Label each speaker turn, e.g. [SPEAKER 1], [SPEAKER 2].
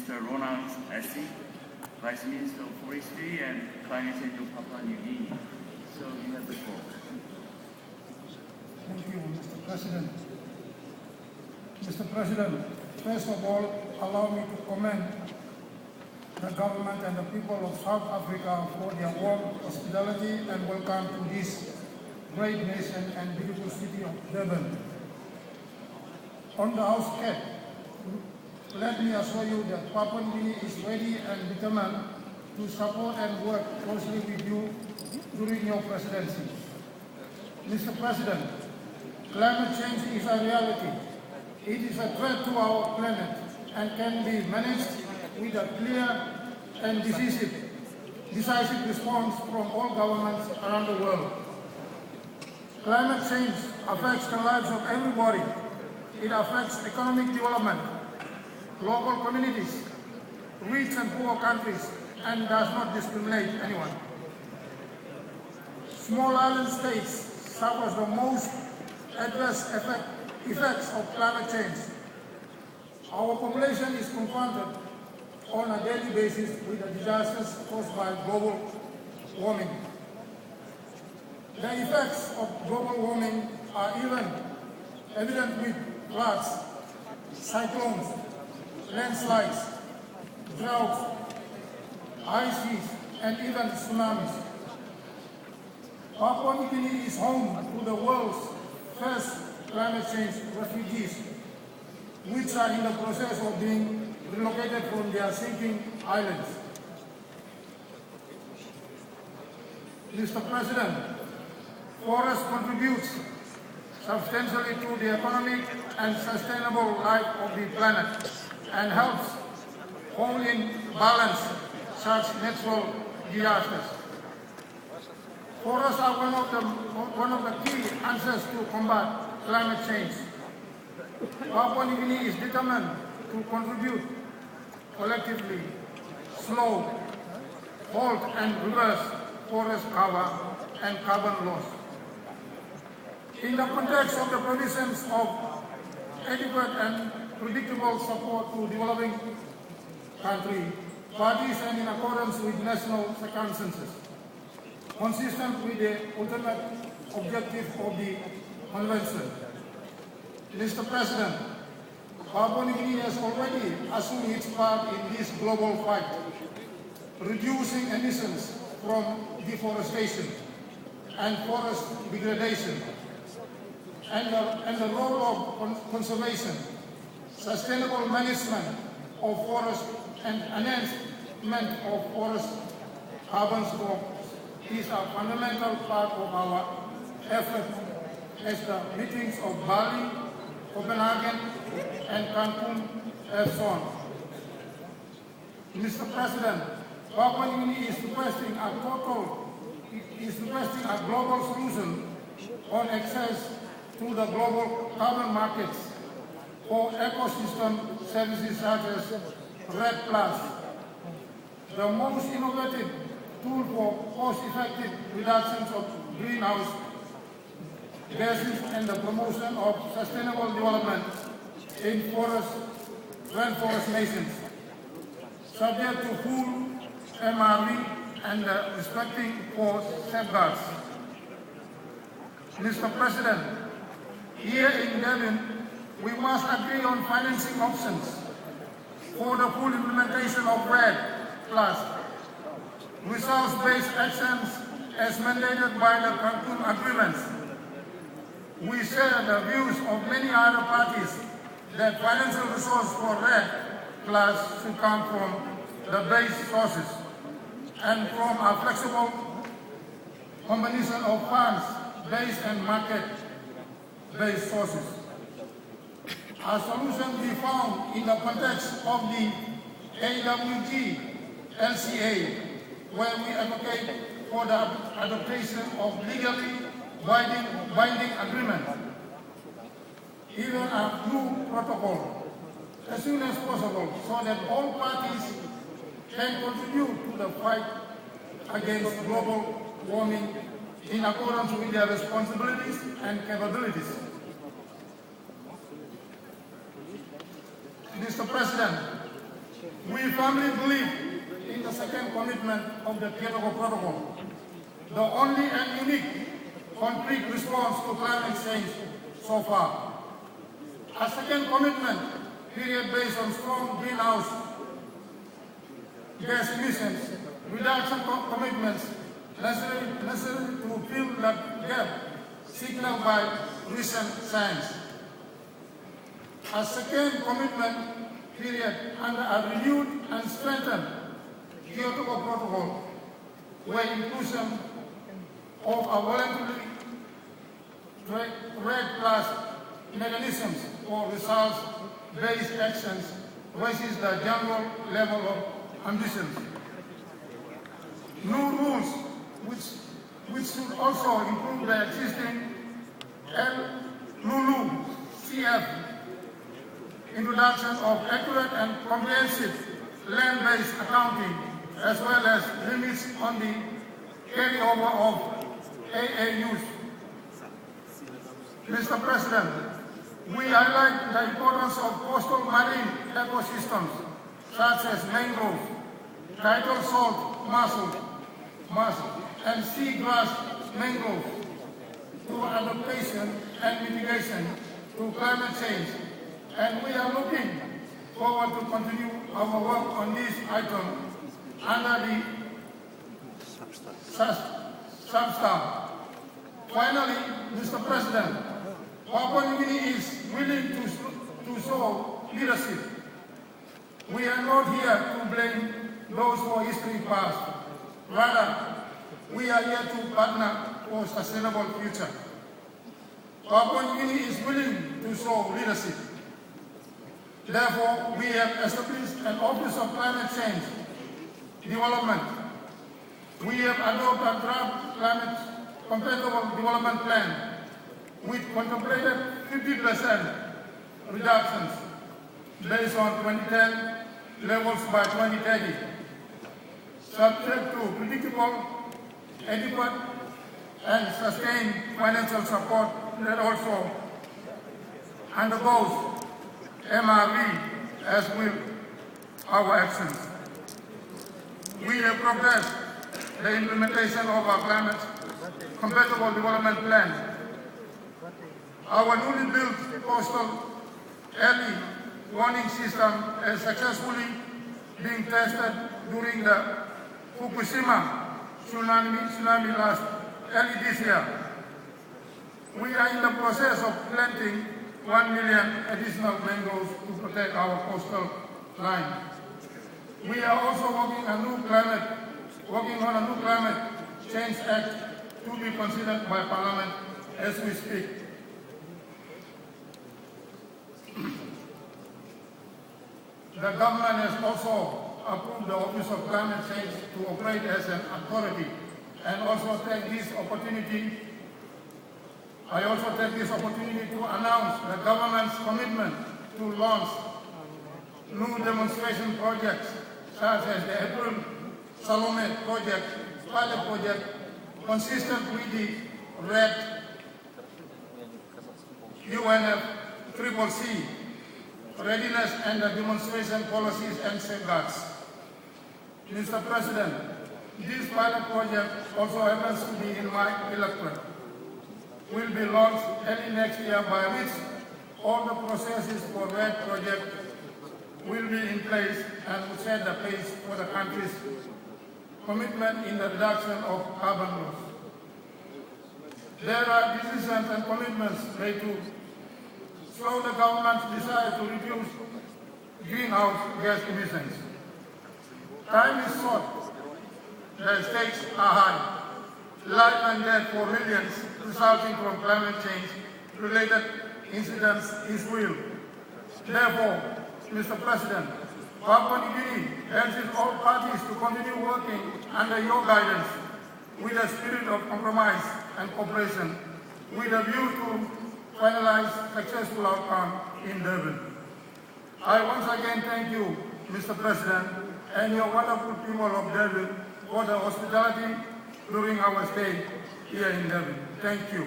[SPEAKER 1] Mr. Ronald Asik, Vice Minister of Forestry and Climate Change of Papua New Guinea. So you have the floor.
[SPEAKER 2] Thank you, Mr. President. Mr. President, first of all, allow me to commend the government and the people of South Africa for their warm hospitality and welcome to this great nation and beautiful city of Durban. On the outset, let me assure you that Papua New Guinea is ready and determined to support and work closely with you during your presidency. Mr. President, climate change is a reality. It is a threat to our planet and can be managed with a clear and decisive response from all governments around the world. Climate change affects the lives of everybody. It affects economic development, local communities, rich and poor countries, and does not discriminate anyone. Small island states suffer the most adverse effects of climate change. Our population is confronted on a daily basis with the disasters caused by global warming. The effects of global warming are even evident with floods, cyclones, landslides, droughts, ice sheets, and even tsunamis. Papua New Guinea is home to the world's first climate change refugees, which are in the process of being relocated from their sinking islands. Mr. President, forest contributes substantially to the economic and sustainable life of the planet and helps hold in balance such natural disasters. Forests are one of the key answers to combat climate change. Papua New Guinea is determined to contribute collectively, slow, halt and reverse forest cover and carbon loss. In the context of the provisions of adequate and predictable support to developing countries, parties and in accordance with national circumstances, consistent with the ultimate objective of the Convention. Mr. President, Papua New Guinea has already assumed its part in this global fight, reducing emissions from deforestation and forest degradation, and the role of conservation, sustainable management of forest and enhancement of forest carbon stocks is a fundamental part of our effort as the meetings of Bali, Copenhagen, and Cancun have shown. Mr. President, Papua New Guinea is requesting a global solution on access to the global carbon markets for ecosystem services such as REDD+, the most innovative tool for cost-effective reductions of greenhouse gases and the promotion of sustainable development in rainforest nations, subject to full MRV and respecting core safeguards. Mr. President, here in Durban, we must agree on financing options for the full implementation of REDD+, results-based actions as mandated by the Cancun agreements. We share the views of many other parties that financial resources for REDD+ should come from the base sources and from a flexible combination of funds-based and market-based sources. A solution be found in the context of the AWG LCA, where we advocate for the adaptation of legally binding agreement, even a new protocol, as soon as possible, so that all parties can contribute to the fight against global warming in accordance with their responsibilities and capabilities. Mr. President, we firmly believe in the second commitment of the Kyoto Protocol, the only and unique concrete response to climate change so far. A second commitment period based on strong greenhouse gas emissions reduction commitments necessary to fill the gap signaled by recent science. A second commitment period under a renewed and strengthened Kyoto Protocol, where inclusion of a voluntary RED plus mechanisms for results-based actions raises the general level of ambition. New rules which should also improve the existing LULU-CF introduction of accurate and comprehensive land-based accounting, as well as limits on the carryover of AAUs. Mr. President, we highlight the importance of coastal marine ecosystems such as mangroves, tidal salt mussels, and seagrass mangroves through adaptation and mitigation to climate change. And we are looking forward to continue our work on this item under the substab. Finally, Mr. President, Papua New Guinea is willing to show leadership. We are not here to blame those for history past. Rather, we are here to partner for a sustainable future. Papua New Guinea is willing to show leadership. Therefore, we have established an Office of Climate Change Development. We have adopted a draft climate compatible development plan with contemplated 50% reductions based on 2010 levels by 2030, subject to predictable, adequate, and sustained financial support that also undergoes MRV as will our actions. We have progressed the implementation of our climate compatible development plan. Our newly built coastal early warning system is successfully being tested during the Fukushima tsunami last early this year. We are in the process of planting 1 million additional mangroves to protect our coastal line. We are also working on a new climate change act to be considered by Parliament as we speak. The government has also approved the Office of Climate Change to operate as an authority, and also take this opportunity to announce the government's commitment to launch new demonstration projects such as the April-Salome pilot project, consistent with the RED UNFCCC readiness and the demonstration policies and safeguards. Mr. President, this pilot project also happens to be in my electorate. Will be launched early next year, by which all the processes for RED project will be in place and will set the pace for the country's commitment in the reduction of carbon loss. There are decisions and commitments made to show the government's desire to reduce greenhouse gas emissions. Time is short, the stakes are high. Life and death for millions resulting from climate change-related incidents is real. Therefore, Mr. President, Papua New Guinea urges all parties to continue working under your guidance with a spirit of compromise and cooperation, with a view to finalize successful outcome in Durban. I once again thank you, Mr. President, and your wonderful people of Durban for the hospitality during our stay here in Durban. Thank you.